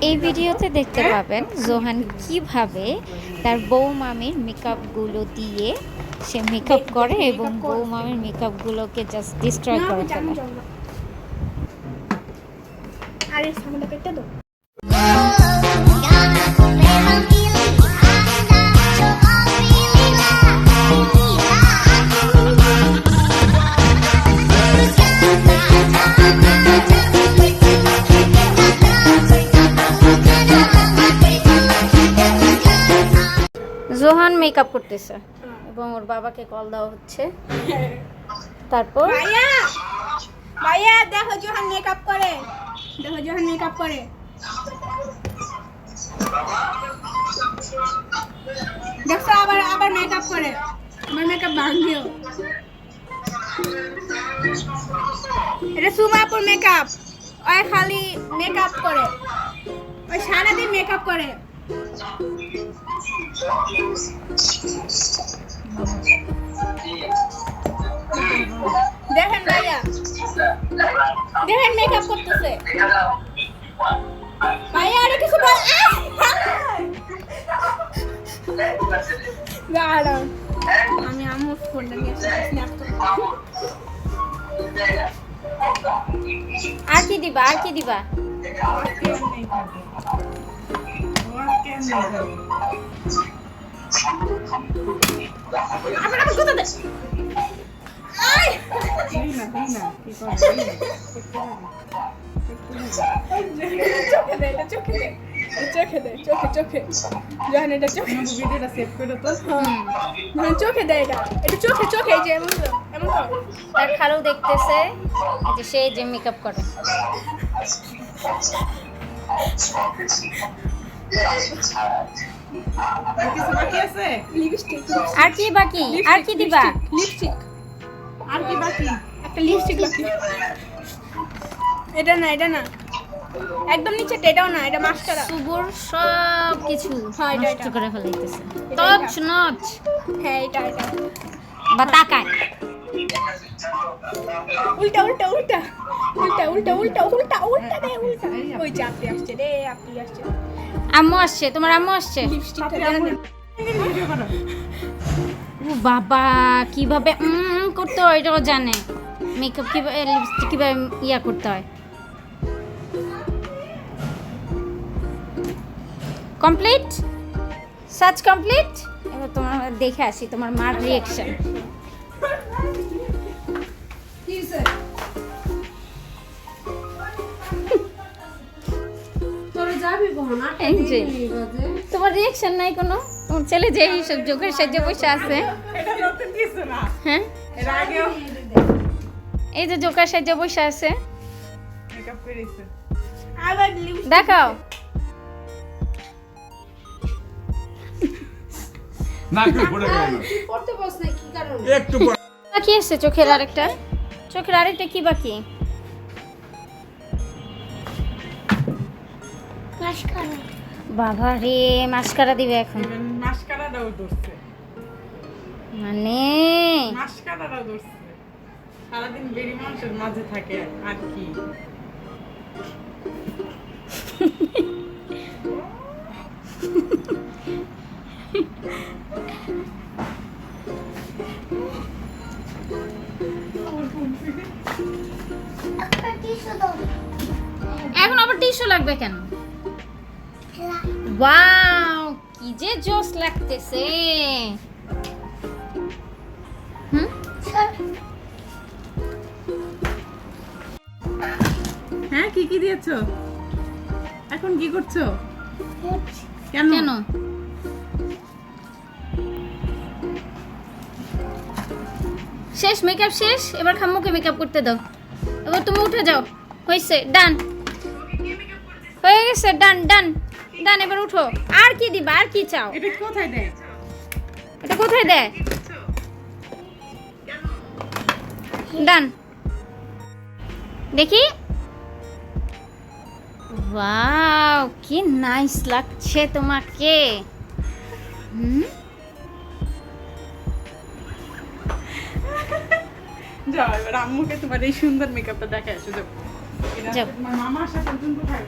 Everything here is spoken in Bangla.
এই ভিডিওতে দেখতে পাবেন জোহান কিভাবে তার বউ মামির মেকআপগুলো দিয়ে সে মেকআপ করে এবং বউ মামির মেকআপগুলোকে জাস্ট ডিস্ট্রয় করে ফেলে। আরে সামনে কেটে দাও। জোহান মেকআপ করতেছে এবং ওর বাবাকে কল দেওয়া হচ্ছে। তারপর ভাইয়া ভাইয়া দেখো জোহান মেকআপ করে, দেখো জোহান মেকআপ করে। দেখো আবার আবার মেকআপ করে, আমার মেকআপ ভাঙিও। এটা সুমাপুর মেকআপ, ওই খালি মেকআপ করে, ওই সারাদিন মেকআপ করে। দেখেন ভাইয়া, দেখেন মেকআপ করতেছে ভাইয়া। আরে কিছু বল। দাঁড়াও, আমি আমার ফোনটা নিয়ে স্ন্যাপ করব। আর কি দিবা, আর কি দিবা? আবার আবার কথা দে। আই চোখে দে, এটা চোখে দে, চোখে দে, চোখে চোখে। জান এটা চোখে, ভিডিওটা সেভ করে তো। হ্যাঁ চোখে দে, এটা এটা চোখে চোখে। এই যে এমন তো, এমন তো। তার খালু দেখতেছে যে সে যে মেকআপ করে। কিছু বাকি আছে? লিপস্টিক। আর কি বাকি? আর কি দিবা? লিপস্টিক। আর কি বাকি? একটা লিপস্টিক বাকি। এটা না, এটা না, একদম নিচেটা। এটাও না, এটা মাস্কারা। সুবর সব কিছু হ্যাঁ, এটা, নষ্ট করে ফেলাইতেছে। এটা, তছ নচ হ্যাঁ এটা এটা। বা তাকায়। উল্টা উল্টা উল্টা উল্টা উল্টা উল্টা উল্টা উল্টা দে, উল্টা। ওই যে আপনি আসছে রে, আপনি আসছে। আম্মু আসছে, তোমার আম্মু আসছে। লিপস্টিকটা দেন না। ও বাবা, কিভাবে করতে হয় এটাও জানে। মেকআপ কিভাবে, লিপস্টিক কিভাবে ইয়া করতে হয়। Complete, search complete. এবার তোমার দেখে আসি তোমার মার রিঅ্যাকশন। তোমার রিঅ্যাকশন নাই কোনো? তোমার ছেলে যে এইসব জোকের সাহায্যে বসে আছে। হ্যাঁ এই যে জোকার সাহায্যে বসে আছে, আবার লিপস্টিক দেখাও। বাকি আছে চোখের আরেকটা, চোখের আরেকটা কি বাকি? মাস্কারা। বাবা রে, মাস্কারা দিবে এখন? মাস্কারাটাও ধরছে, মানে মাস্কারাটাও ধরছে। সারাদিন বেরি মানুষের মাঝে থাকে আর কি। এখন আবার টিস্যু লাগবে কেন? ওয়াও, কি যে জোস লাগতেছে। হ্যাঁ কি কি দিয়েছো? এখন কি করছো? কেন কেন? শেষ মেকআপ শেষ, এবার খাম্মুকে মেকআপ করতে দাও। এবার তুমি উঠে যাও, হয়েছে, ডান হয়ে গেছে, ডান ডান ডান। এবার উঠো। আর কি দিবা, আর কি চাও? এটা কোথায় দেয়? এটা কোথায় দেয়? ডান, দেখি। ওয়াও, কি নাইস লাগছে তোমাকে। যাও এবার আম্মুকে তোমার এই সুন্দর মেকআপটা দেখায় আসো। যাও, যাও। তোমার মামার সাথে তুমি কোথায়?